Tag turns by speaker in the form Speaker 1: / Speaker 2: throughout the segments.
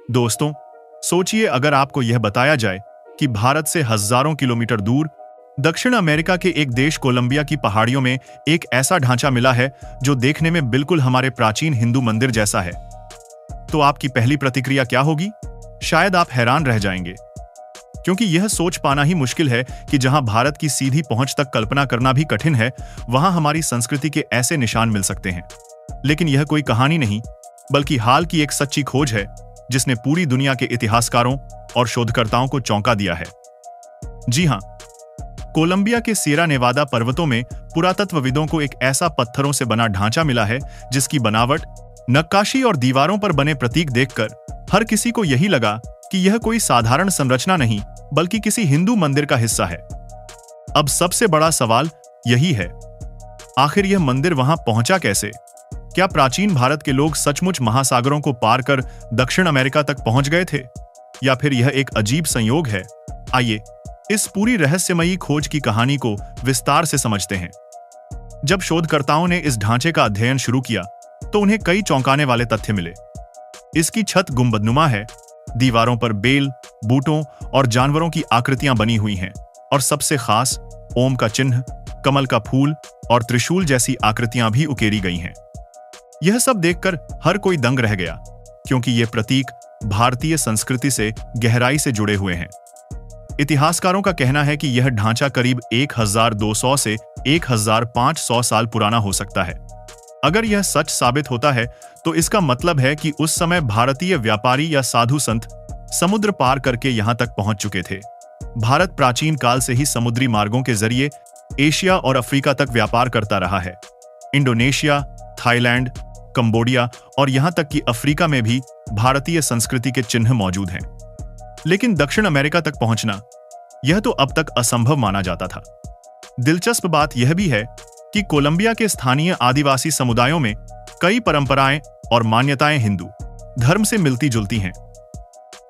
Speaker 1: दोस्तों, सोचिए अगर आपको यह बताया जाए कि भारत से हजारों किलोमीटर दूर दक्षिण अमेरिका के एक देश कोलंबिया की पहाड़ियों में एक ऐसा ढांचा मिला है जो देखने में बिल्कुल हमारे प्राचीन हिंदू मंदिर जैसा है। तो आपकी पहली प्रतिक्रिया क्या होगी? शायद आप हैरान रह जाएंगे, क्योंकि यह सोच पाना ही मुश्किल है कि जहां भारत की सीधी पहुंच तक कल्पना करना भी कठिन है, वहां हमारी संस्कृति के ऐसे निशान मिल सकते हैं। लेकिन यह कोई कहानी नहीं, बल्कि हाल की एक सच्ची खोज है जिसने पूरी दुनिया के इतिहासकारों और शोधकर्ताओं को चौंका दिया है। जी हां, कोलंबिया के सियरा नेवादा पर्वतों में पुरातत्वविदों को एक ऐसा पत्थरों से बना ढांचा मिला है जिसकी बनावट, नक्काशी और दीवारों पर बने प्रतीक देखकर हर किसी को यही लगा कि यह कोई साधारण संरचना नहीं, बल्कि किसी हिंदू मंदिर का हिस्सा है। अब सबसे बड़ा सवाल यही है, आखिर यह मंदिर वहां पहुंचा कैसे? क्या प्राचीन भारत के लोग सचमुच महासागरों को पार कर दक्षिण अमेरिका तक पहुंच गए थे, या फिर यह एक अजीब संयोग है? आइए इस पूरी रहस्यमयी खोज की कहानी को विस्तार से समझते हैं। जब शोधकर्ताओं ने इस ढांचे का अध्ययन शुरू किया तो उन्हें कई चौंकाने वाले तथ्य मिले। इसकी छत गुंबदनुमा है, दीवारों पर बेल, बूटों और जानवरों की आकृतियां बनी हुई हैं, और सबसे खास ओम का चिन्ह, कमल का फूल और त्रिशूल जैसी आकृतियां भी उकेरी गई हैं। यह सब देखकर हर कोई दंग रह गया, क्योंकि ये प्रतीक भारतीय संस्कृति से गहराई से जुड़े हुए हैं। इतिहासकारों का कहना है कि यह ढांचा करीब 1200 से 1500 साल पुराना हो सकता है। अगर यह सच साबित होता है तो इसका मतलब है कि उस समय भारतीय व्यापारी या साधु संत समुद्र पार करके यहां तक पहुंच चुके थे। भारत प्राचीन काल से ही समुद्री मार्गों के जरिए एशिया और अफ्रीका तक व्यापार करता रहा है। इंडोनेशिया, थाईलैंड, कंबोडिया और यहां तक कि अफ्रीका में भी भारतीय संस्कृति के चिन्ह मौजूद हैं। लेकिन दक्षिण अमेरिका तक पहुंचना, यह तो अब तक असंभव माना जाता था। दिलचस्प बात यह भी है कि कोलंबिया के स्थानीय आदिवासी समुदायों में कई परंपराएं और मान्यताएं हिंदू धर्म से मिलती जुलती हैं।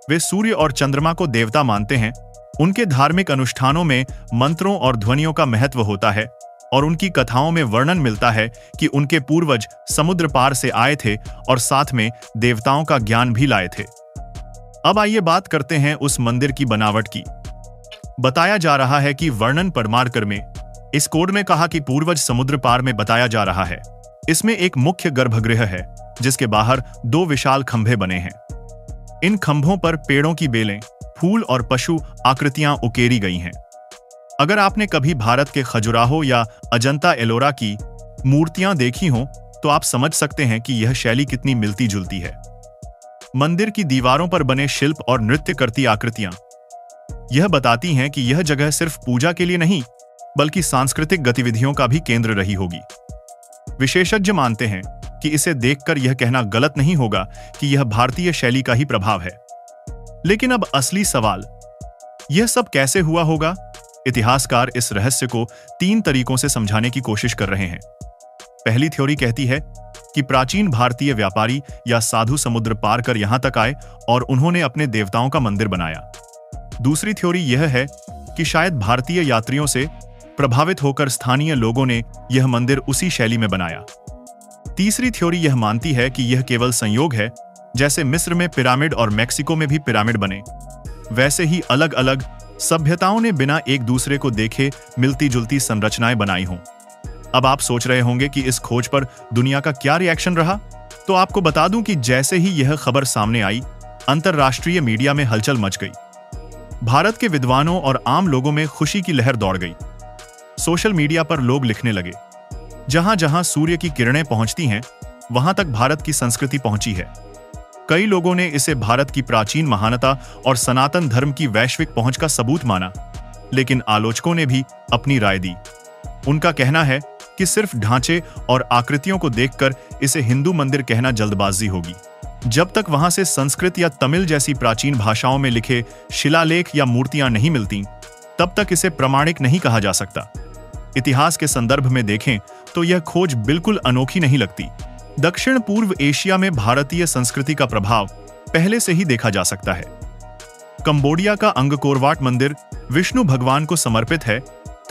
Speaker 1: वे सूर्य और चंद्रमा को देवता मानते हैं। उनके धार्मिक अनुष्ठानों में मंत्रों और ध्वनियों का महत्व होता है, और उनकी कथाओं में वर्णन मिलता है कि उनके पूर्वज समुद्र पार से आए थे और साथ में देवताओं का ज्ञान भी लाए थे। अब आइए बात करते हैं उस मंदिर की बनावट की। बताया जा रहा है कि वर्णन परमार्कर में इस कोड में कहा कि पूर्वज समुद्र पार में बताया जा रहा है। इसमें एक मुख्य गर्भगृह है जिसके बाहर 2 विशाल खंभे बने हैं। इन खंभों पर पेड़ों की बेलें, फूल और पशु आकृतियां उकेरी गई हैं। अगर आपने कभी भारत के खजुराहो या अजंता एलोरा की मूर्तियां देखी हों तो आप समझ सकते हैं कि यह शैली कितनी मिलती जुलती है। मंदिर की दीवारों पर बने शिल्प और नृत्य करती आकृतियां यह बताती हैं कि यह जगह सिर्फ पूजा के लिए नहीं, बल्कि सांस्कृतिक गतिविधियों का भी केंद्र रही होगी। विशेषज्ञ मानते हैं कि इसे देखकर यह कहना गलत नहीं होगा कि यह भारतीय शैली का ही प्रभाव है। लेकिन अब असली सवाल, यह सब कैसे हुआ होगा? इतिहासकार इस रहस्य को 3 तरीकों से समझाने की कोशिश कर रहे हैं। पहली थ्योरी कहती है कि प्राचीन भारतीय व्यापारी या साधु समुद्र पार कर यहां तक आए और उन्होंने अपने देवताओं का मंदिर बनाया। दूसरी थ्योरी यह है कि शायद भारतीय यात्रियों से प्रभावित होकर स्थानीय लोगों ने यह मंदिर उसी शैली में बनाया। तीसरी थ्योरी यह मानती है कि यह केवल संयोग है, जैसे मिस्र में पिरामिड और मेक्सिको में भी पिरामिड बने, वैसे ही अलग अलग सभ्यताओं ने बिना एक दूसरे को देखे मिलती जुलती संरचनाएं बनाई हों। अब आप सोच रहे होंगे कि इस खोज पर दुनिया का क्या रिएक्शन रहा? तो आपको बता दूं कि जैसे ही यह खबर सामने आई, अंतरराष्ट्रीय मीडिया में हलचल मच गई। भारत के विद्वानों और आम लोगों में खुशी की लहर दौड़ गई। सोशल मीडिया पर लोग लिखने लगे, जहां जहां सूर्य की किरणें पहुंचती हैं, वहां तक भारत की संस्कृति पहुंची है। कई लोगों ने इसे भारत की प्राचीन महानता और सनातन धर्म की वैश्विक पहुंच का सबूत माना, लेकिन आलोचकों ने भी अपनी राय दी। उनका कहना है कि सिर्फ ढांचे और आकृतियों को देखकर इसे हिंदू मंदिर कहना जल्दबाजी होगी। जब तक वहां से संस्कृत या तमिल जैसी प्राचीन भाषाओं में लिखे शिलालेख या मूर्तियां नहीं मिलती, तब तक इसे प्रामाणिक नहीं कहा जा सकता। इतिहास के संदर्भ में देखें तो यह खोज बिल्कुल अनोखी नहीं लगती। दक्षिण पूर्व एशिया में भारतीय संस्कृति का प्रभाव पहले से ही देखा जा सकता है। कंबोडिया का अंगकोर वाट मंदिर विष्णु भगवान को समर्पित है।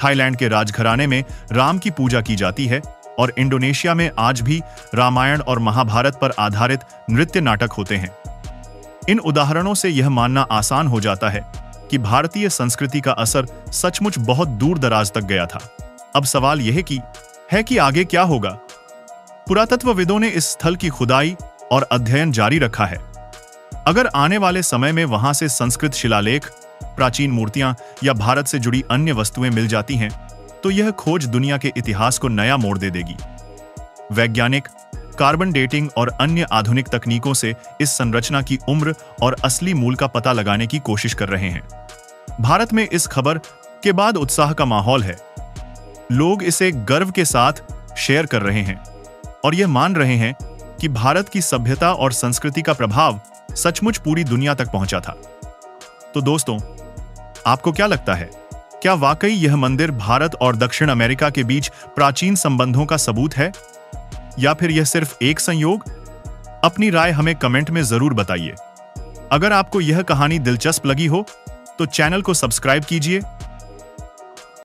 Speaker 1: थाईलैंड के राजघराने में राम की पूजा की जाती है, और इंडोनेशिया में आज भी रामायण और महाभारत पर आधारित नृत्य नाटक होते हैं। इन उदाहरणों से यह मानना आसान हो जाता है कि भारतीय संस्कृति का असर सचमुच बहुत दूर दराज तक गया था। अब सवाल यह कि आगे क्या होगा? पुरातत्वविदों ने इस स्थल की खुदाई और अध्ययन जारी रखा है। अगर आने वाले समय में वहां से संस्कृत शिलालेख, प्राचीन मूर्तियां या भारत से जुड़ी अन्य वस्तुएं मिल जाती हैं, तो यह खोज दुनिया के इतिहास को नया मोड़ दे देगी। वैज्ञानिक कार्बन डेटिंग और अन्य आधुनिक तकनीकों से इस संरचना की उम्र और असली मूल का पता लगाने की कोशिश कर रहे हैं। भारत में इस खबर के बाद उत्साह का माहौल है। लोग इसे गर्व के साथ शेयर कर रहे हैं और यह मान रहे हैं कि भारत की सभ्यता और संस्कृति का प्रभाव सचमुच पूरी दुनिया तक पहुंचा था। तो दोस्तों, आपको क्या लगता है? क्या वाकई यह मंदिर भारत और दक्षिण अमेरिका के बीच प्राचीन संबंधों का सबूत है, या फिर यह सिर्फ एक संयोग? अपनी राय हमें कमेंट में जरूर बताइए। अगर आपको यह कहानी दिलचस्प लगी हो तो चैनल को सब्सक्राइब कीजिए